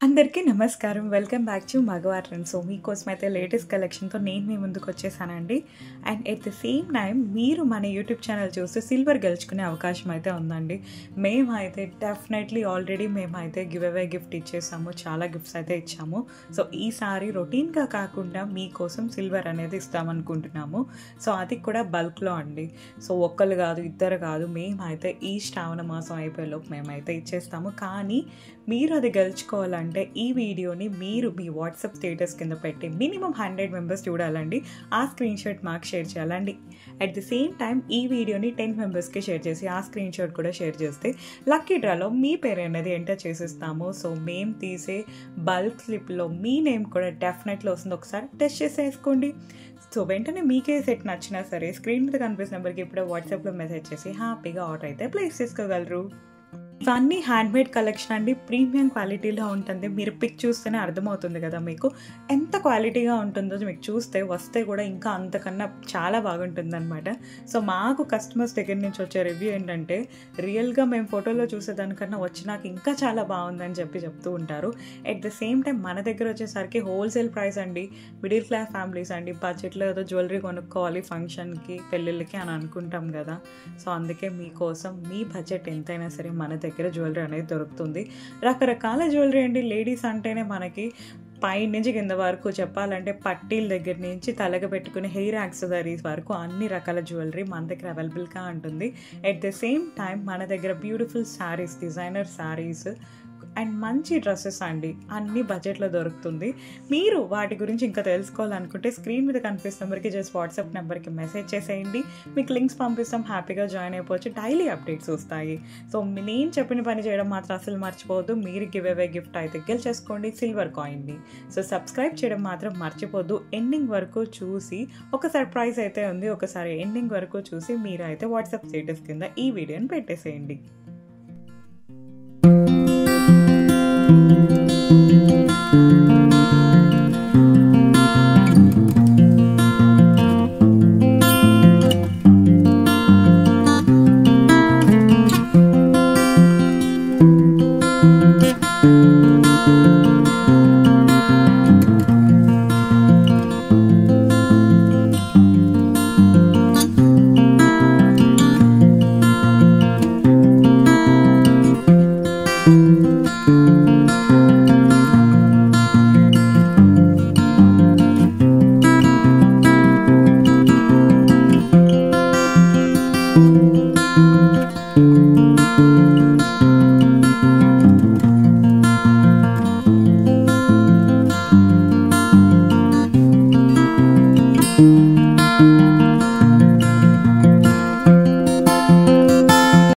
అందరికీ నమస్కారం. Welcome back to మగవార్ ట్రెండ్స్. సో మీకోసం అయితే లేటెస్ట్ కలెక్షన్‌తో నేను మీ ముందుకు వచ్చేసానండి. And at the same time మీరు మన యూట్యూబ్ ఛానల్ చూస్తే సిల్వర్ గెలుచుకునే అవకాశం అయితే ఉందండి. మేమైతే డెఫినెట్లీ ఆల్రెడీ మేమైతే గివ్ అవే గిఫ్ట్ ఇచ్చేసాము. చాలా గిఫ్ట్స్ అయితే ఇచ్చాము. సో ఈసారి రొటీన్‌గా కాకుండా మీకోసం సిల్వర్ అనేది ఇస్తామనుకుంటున్నాము. సో అది కూడా బల్క్‌లో అండి. సో ఒక్కళ్ళు కాదు, ఇద్దరు కాదు, మేమైతే ఈ శ్రావణ మాసం అయిపోయేలోపు మేమైతే ఇచ్చేస్తాము. కానీ మీరు అది గెలుచుకోవాలంటే ఈ వీడియోని మీరు మీ వాట్సాప్ స్టేటస్ కింద పెట్టి మినిమం 100 మెంబర్స్ చూడాలండి. ఆ స్క్రీన్ షాట్ మాకు షేర్ చేయాలండి. అట్ ది సేమ్ టైం ఈ వీడియోని 10 మెంబర్స్కి షేర్ చేసి ఆ స్క్రీన్ షాట్ కూడా షేర్ చేస్తే లక్కీ డ్రాలో మీ పేరు అనేది ఎంటర్ చేసిస్తాము. సో మేము తీసే బల్క్ స్లిప్లో మీ నేమ్ కూడా డెఫినెట్లీ వస్తుంది. ఒకసారి టెస్ట్ చేసేసుకోండి. సో వెంటనే మీకే సెట్ నచ్చినా సరే స్క్రీన్ మీద కనిపిస్తున్న నెంబర్కి ఇప్పుడే వాట్సాప్లో మెసేజ్ చేసి హ్యాపీగా ఆర్డర్ అయితే ప్లేస్ చేసుకోగలరు. ఇవన్నీ హ్యాండ్మేడ్ కలెక్షన్ అండి. ప్రీమియం క్వాలిటీలో ఉంటుంది. మీరు పిక్ చూస్తేనే అర్థమవుతుంది కదా మీకు ఎంత క్వాలిటీగా ఉంటుందో. మీకు చూస్తే వస్తే కూడా ఇంకా అంతకన్నా చాలా బాగుంటుంది అనమాట. సో మాకు కస్టమర్స్ దగ్గర నుంచి వచ్చే రివ్యూ ఏంటంటే రియల్గా మేము ఫోటోలో చూసేదానికన్నా వచ్చినాక ఇంకా చాలా బాగుందని చెప్తూ ఉంటారు. ఎట్ ద సేమ్ టైం మన దగ్గర వచ్చేసరికి హోల్సేల్ ప్రైస్ అండి. మిడిల్ క్లాస్ ఫ్యామిలీస్ అండి, బడ్జెట్లో ఏదో జ్యువెలరీ కొనుక్కోవాలి ఫంక్షన్కి పెళ్ళిళ్ళకి అని అనుకుంటాం కదా. సో అందుకే మీకోసం మీ బడ్జెట్ ఎంతైనా సరే మన దగ్గర జ్యువెలరీ అనేది దొరుకుతుంది. రకరకాల జ్యువెలరీ అండి. లేడీస్ అంటేనే మనకి పై నుంచి కింద వరకు చెప్పాలంటే పట్టీల దగ్గర నుంచి తలగ పెట్టుకుని హెయిర్ యాక్సెసరీస్ వరకు అన్ని రకాల జ్యువెలరీ మన దగ్గర అవైలబుల్గా ఉంటుంది. ఎట్ ద సేమ్ టైం మన దగ్గర beautiful saris, designer saris and మంచి డ్రెస్సెస్ అండి అన్ని బడ్జెట్లో దొరుకుతుంది. మీరు వాటి గురించి ఇంకా తెలుసుకోవాలనుకుంటే స్క్రీన్ మీద కనిపిస్తున్న నెంబర్కి జస్ట్ వాట్సాప్ నెంబర్కి మెసేజ్ చేసేయండి. మీకు లింక్స్ పంపిస్తాం, హ్యాపీగా జాయిన్ అయిపోవచ్చు. డైలీ అప్డేట్స్ వస్తాయి. సో నేను చెప్పిన పని చేయడం మాత్రం అసలు మర్చిపోవద్దు. మీరు గివ్ అవే గిఫ్ట్ అయితే గెలిచేసుకోండి సిల్వర్ కాయిన్ని. సో సబ్స్క్రైబ్ చేయడం మాత్రం మర్చిపోద్దు. ఎండింగ్ వరకు చూసి ఒక సర్ప్రైజ్ అయితే ఉంది. ఒకసారి ఎండింగ్ వరకు చూసి మీరు అయితే వాట్సాప్ స్టేటస్ కింద ఈ వీడియోని పెట్టేసేయండి.